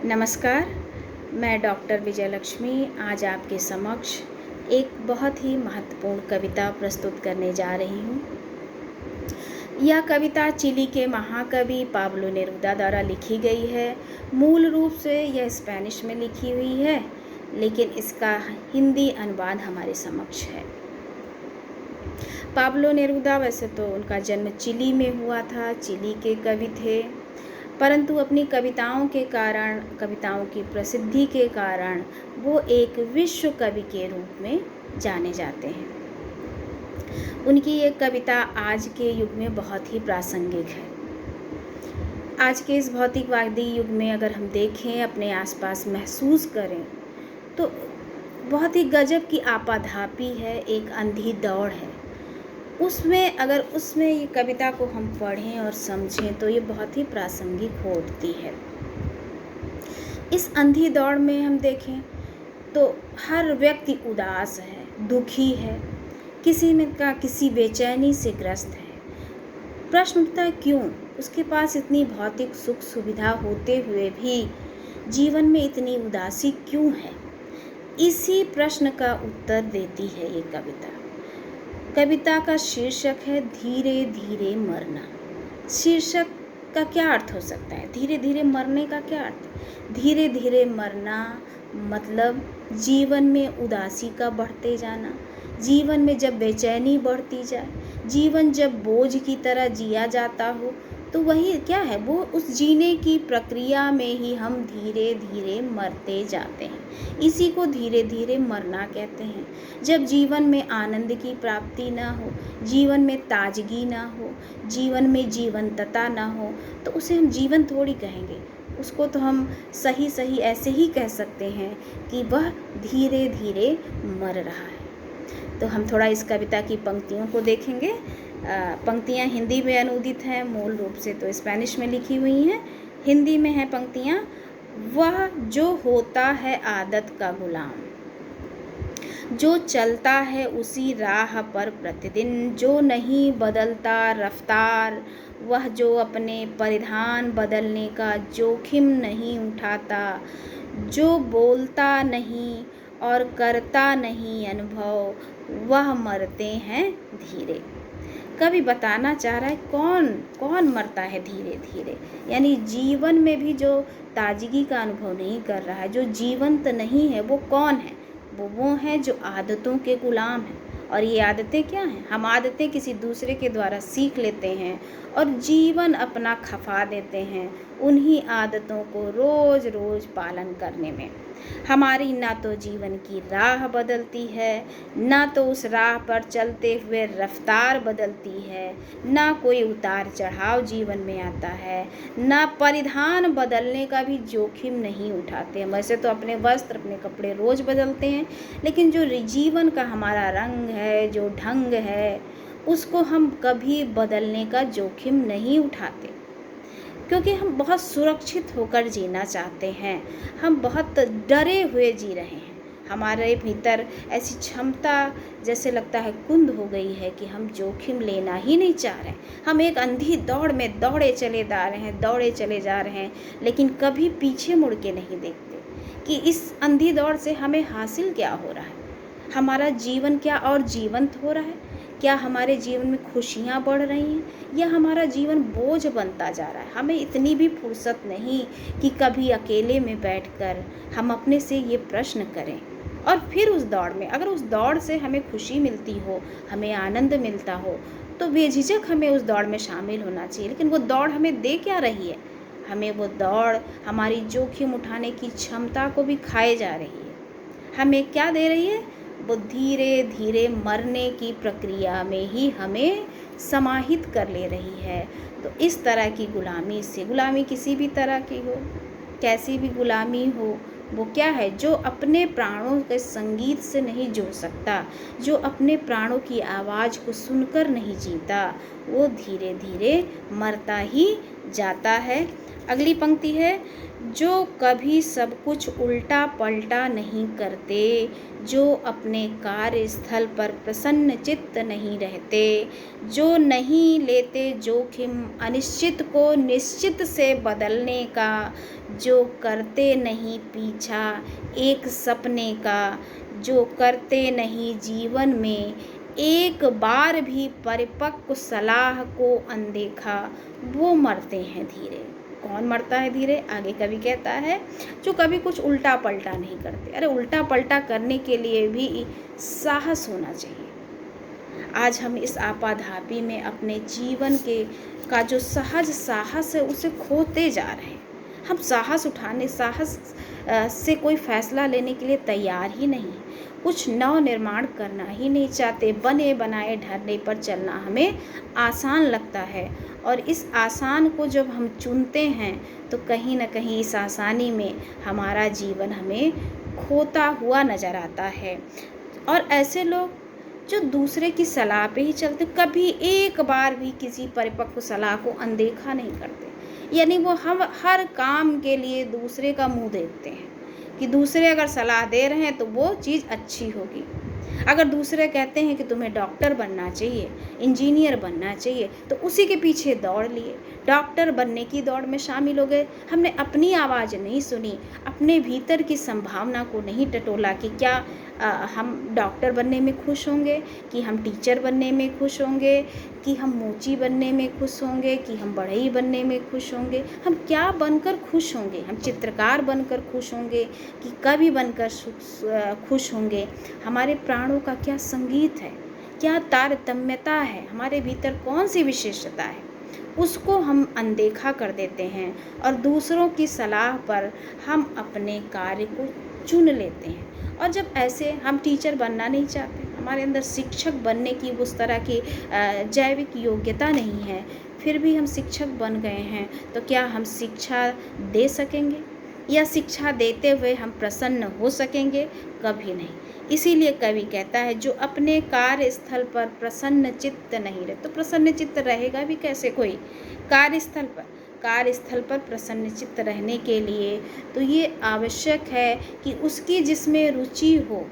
नमस्कार, मैं डॉक्टर विजयलक्ष्मी आज आपके समक्ष एक बहुत ही महत्वपूर्ण कविता प्रस्तुत करने जा रही हूँ। यह कविता चिली के महाकवि पाब्लो नेरुदा द्वारा लिखी गई है। मूल रूप से यह स्पेनिश में लिखी हुई है, लेकिन इसका हिंदी अनुवाद हमारे समक्ष है। पाब्लो नेरुदा वैसे तो उनका जन्म चिली में हुआ था, चिली के कवि थे, परंतु अपनी कविताओं के कारण, कविताओं की प्रसिद्धि के कारण वो एक विश्व कवि के रूप में जाने जाते हैं। उनकी ये कविता आज के युग में बहुत ही प्रासंगिक है। आज के इस भौतिकवादी युग में अगर हम देखें, अपने आसपास महसूस करें, तो बहुत ही गजब की आपाधापी है, एक अंधी दौड़ है। उसमें ये कविता को हम पढ़ें और समझें तो ये बहुत ही प्रासंगिक हो उठती है। इस अंधी दौड़ में हम देखें तो हर व्यक्ति उदास है, दुखी है, किसी बेचैनी से ग्रस्त है। प्रश्न उठता है क्यों? उसके पास इतनी भौतिक सुख सुविधा होते हुए भी जीवन में इतनी उदासी क्यों है? इसी प्रश्न का उत्तर देती है ये कविता। कविता का शीर्षक है धीरे धीरे मरना। शीर्षक का क्या अर्थ हो सकता है? धीरे धीरे मरने का क्या अर्थ? धीरे धीरे मरना मतलब जीवन में उदासी का बढ़ते जाना, जीवन में जब बेचैनी बढ़ती जाए, जीवन जब बोझ की तरह जिया जाता हो, तो वही क्या है, वो उस जीने की प्रक्रिया में ही हम धीरे धीरे मरते जाते हैं। इसी को धीरे धीरे मरना कहते हैं। जब जीवन में आनंद की प्राप्ति ना हो, जीवन में ताजगी ना हो, जीवन में जीवंतता ना हो, तो उसे हम जीवन थोड़ी कहेंगे। उसको तो हम सही ऐसे ही कह सकते हैं कि वह धीरे धीरे मर रहा है। तो हम थोड़ा इस कविता की पंक्तियों को देखेंगे। पंक्तियाँ हिंदी में अनुदित हैं, मूल रूप से तो स्पेनिश में लिखी हुई हैं। हिंदी में हैं पंक्तियाँ। वह जो होता है आदत का गुलाम, जो चलता है उसी राह पर प्रतिदिन, जो नहीं बदलता रफ्तार, वह जो अपने परिधान बदलने का जोखिम नहीं उठाता, जो बोलता नहीं और करता नहीं अनुभव, वह मरते हैं धीरे। कवि बताना चाह रहा है कौन मरता है धीरे धीरे, यानी जीवन में भी जो ताजगी का अनुभव नहीं कर रहा है, जो जीवंत नहीं है, वो कौन है? वो हैं जो आदतों के गुलाम हैं। और ये आदतें क्या हैं? हम आदतें किसी दूसरे के द्वारा सीख लेते हैं और जीवन अपना खपा देते हैं उन्हीं आदतों को रोज़ रोज़ पालन करने में। हमारी ना तो जीवन की राह बदलती है, ना तो उस राह पर चलते हुए रफ्तार बदलती है, ना कोई उतार चढ़ाव जीवन में आता है, ना परिधान बदलने का भी जोखिम नहीं उठाते हैं। वैसे तो अपने वस्त्र, अपने कपड़े रोज़ बदलते हैं, लेकिन जो जीवन का हमारा रंग है, जो ढंग है, उसको हम कभी बदलने का जोखिम नहीं उठाते, क्योंकि हम बहुत सुरक्षित होकर जीना चाहते हैं। हम बहुत डरे हुए जी रहे हैं। हमारे भीतर ऐसी क्षमता जैसे लगता है कुंद हो गई है कि हम जोखिम लेना ही नहीं चाह रहे। हम एक अंधी दौड़ में दौड़े चले जा रहे हैं, लेकिन कभी पीछे मुड़ के नहीं देखते कि इस अंधी दौड़ से हमें हासिल क्या हो रहा है। हमारा जीवन क्या और जीवंत हो रहा है? क्या हमारे जीवन में खुशियाँ बढ़ रही हैं या हमारा जीवन बोझ बनता जा रहा है? हमें इतनी भी फुर्सत नहीं कि कभी अकेले में बैठकर हम अपने से ये प्रश्न करें। और फिर उस दौड़ में, अगर उस दौड़ से हमें खुशी मिलती हो, हमें आनंद मिलता हो, तो बेझिझक हमें उस दौड़ में शामिल होना चाहिए। लेकिन वो दौड़ हमें दे क्या रही है? हमें वो दौड़ हमारी जोखिम उठाने की क्षमता को भी खाए जा रही है। हमें क्या दे रही है? वो धीरे धीरे मरने की प्रक्रिया में ही हमें समाहित कर ले रही है। तो इस तरह की गुलामी से, गुलामी किसी भी तरह की हो, कैसी भी गुलामी हो, वो क्या है? जो अपने प्राणों के संगीत से नहीं जुड़ सकता, जो अपने प्राणों की आवाज़ को सुनकर नहीं जीता, वो धीरे धीरे मरता ही जाता है। अगली पंक्ति है, जो कभी सब कुछ उल्टा पलटा नहीं करते, जो अपने कार्यस्थल पर प्रसन्न चित्त नहीं रहते, जो नहीं लेते जोखिम अनिश्चित को निश्चित से बदलने का, जो करते नहीं पीछा एक सपने का, जो करते नहीं जीवन में एक बार भी परिपक्व सलाह को अनदेखा, वो मरते हैं धीरे। कौन मरता है धीरे? आगे कवि कहता है, जो कभी कुछ उल्टा पलटा नहीं करते। अरे उल्टा पलटा करने के लिए भी साहस होना चाहिए। आज हम इस आपाधापी में अपने जीवन के का जो सहज साहस है उसे खोते जा रहे हैं। हम साहस से कोई फैसला लेने के लिए तैयार ही नहीं, कुछ नव निर्माण करना ही नहीं चाहते। बने बनाए ढर्रे पर चलना हमें आसान लगता है, और इस आसान को जब हम चुनते हैं तो कहीं ना कहीं इस आसानी में हमारा जीवन हमें खोता हुआ नज़र आता है। और ऐसे लोग जो दूसरे की सलाह पे ही चलते, कभी एक बार भी किसी परिपक्व सलाह को अनदेखा नहीं करते। यानी वो हम हर काम के लिए दूसरे का मुंह देखते हैं कि दूसरे अगर सलाह दे रहे हैं तो वो चीज़ अच्छी होगी। अगर दूसरे कहते हैं कि तुम्हें डॉक्टर बनना चाहिए, इंजीनियर बनना चाहिए, तो उसी के पीछे दौड़ लिए, डॉक्टर बनने की दौड़ में शामिल हो गए। हमने अपनी आवाज़ नहीं सुनी, अपने भीतर की संभावना को नहीं टटोला कि क्या हम डॉक्टर बनने में खुश होंगे, कि हम टीचर बनने में खुश होंगे, कि हम मोची बनने में खुश होंगे, कि हम बढ़ई बनने में खुश होंगे। हम क्या बनकर खुश होंगे? हम चित्रकार बनकर खुश होंगे कि कवि बनकर खुश होंगे? हमारे प्राणों का क्या संगीत है, क्या तारतम्यता है, हमारे भीतर कौन सी विशेषता है, उसको हम अनदेखा कर देते हैं और दूसरों की सलाह पर हम अपने कार्य को चुन लेते हैं। और जब ऐसे हम टीचर बनना नहीं चाहते, हमारे अंदर शिक्षक बनने की उस तरह की जैविक योग्यता नहीं है, फिर भी हम शिक्षक बन गए हैं, तो क्या हम शिक्षा दे सकेंगे या शिक्षा देते हुए हम प्रसन्न हो सकेंगे? कभी नहीं। इसीलिए कवि कहता है, जो अपने कार्यस्थल पर प्रसन्न चित्त नहीं रहे, तो प्रसन्न चित्त रहेगा भी कैसे कोई कार्यस्थल पर प्रसन्न चित्त रहने के लिए तो ये आवश्यक है कि उसकी जिसमें रुचि हो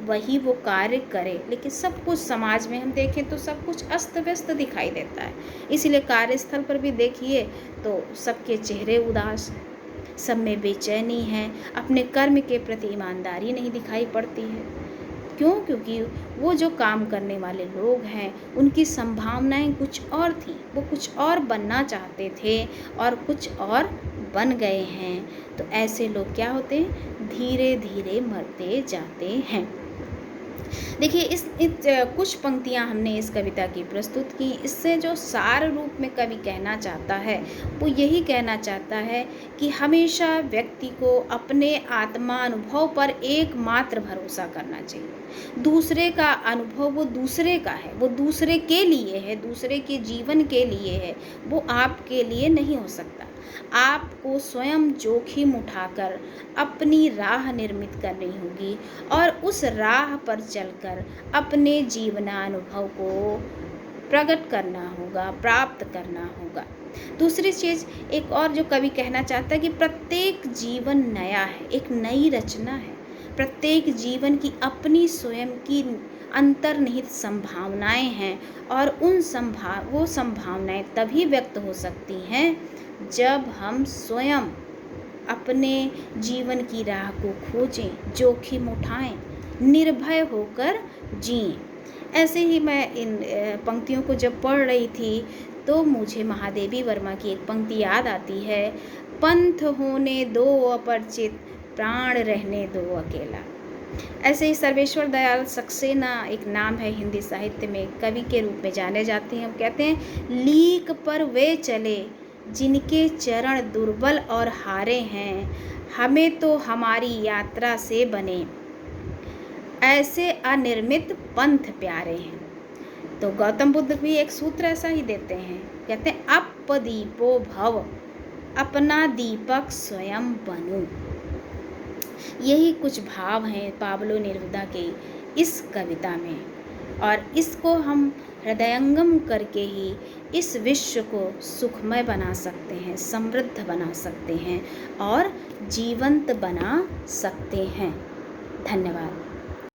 वही वो कार्य करे। लेकिन सब कुछ समाज में हम देखें तो सब कुछ अस्त व्यस्त दिखाई देता है। इसलिए कार्यस्थल पर भी देखिए तो सबके चेहरे उदास हैं, सब में बेचैनी है, अपने कर्म के प्रति ईमानदारी नहीं दिखाई पड़ती है। क्यों? क्योंकि वो जो काम करने वाले लोग हैं उनकी संभावनाएं कुछ और थी, वो कुछ और बनना चाहते थे और कुछ और बन गए हैं। तो ऐसे लोग क्या होते हैं? धीरे धीरे मरते जाते हैं। देखिए इस कुछ पंक्तियां हमने इस कविता की प्रस्तुत की। इससे जो सार रूप में कवि कहना चाहता है वो यही कहना चाहता है कि हमेशा व्यक्ति को अपने आत्मा अनुभव पर एकमात्र भरोसा करना चाहिए। दूसरे का अनुभव वो दूसरे का है, वो दूसरे के लिए है, दूसरे के जीवन के लिए है, वो आपके लिए नहीं हो सकता। आपको स्वयं जोखिम उठाकर अपनी राह निर्मित करनी होगी और उस राह पर चलकर अपने जीवनानुभव को प्रकट करना होगा, प्राप्त करना होगा। दूसरी चीज़ एक और जो कवि कहना चाहता है कि प्रत्येक जीवन नया है, एक नई रचना है। प्रत्येक जीवन की अपनी स्वयं की अंतर्निहित संभावनाएं हैं और वो संभावनाएं तभी व्यक्त हो सकती हैं जब हम स्वयं अपने जीवन की राह को खोजें, जोखिम उठाएं, निर्भय होकर जिएं। ऐसे ही मैं इन पंक्तियों को जब पढ़ रही थी तो मुझे महादेवी वर्मा की एक पंक्ति याद आती है, पंथ होने दो अपरिचित, प्राण रहने दो अकेला। ऐसे ही सर्वेश्वर दयाल सक्सेना एक नाम है, हिंदी साहित्य में कवि के रूप में जाने जाते हैं। हम कहते हैं, लीक पर वे चले जिनके चरण दुर्बल और हारे हैं, हमें तो हमारी यात्रा से बने ऐसे अनिर्मित पंथ प्यारे हैं। तो गौतम बुद्ध भी एक सूत्र ऐसा ही देते हैं, कहते हैं, अपदीपो भव, अपना दीपक स्वयं बनो। यही कुछ भाव हैं पाब्लो नेरुदा के इस कविता में, और इसको हम हृदयंगम करके ही इस विश्व को सुखमय बना सकते हैं, समृद्ध बना सकते हैं और जीवंत बना सकते हैं। धन्यवाद।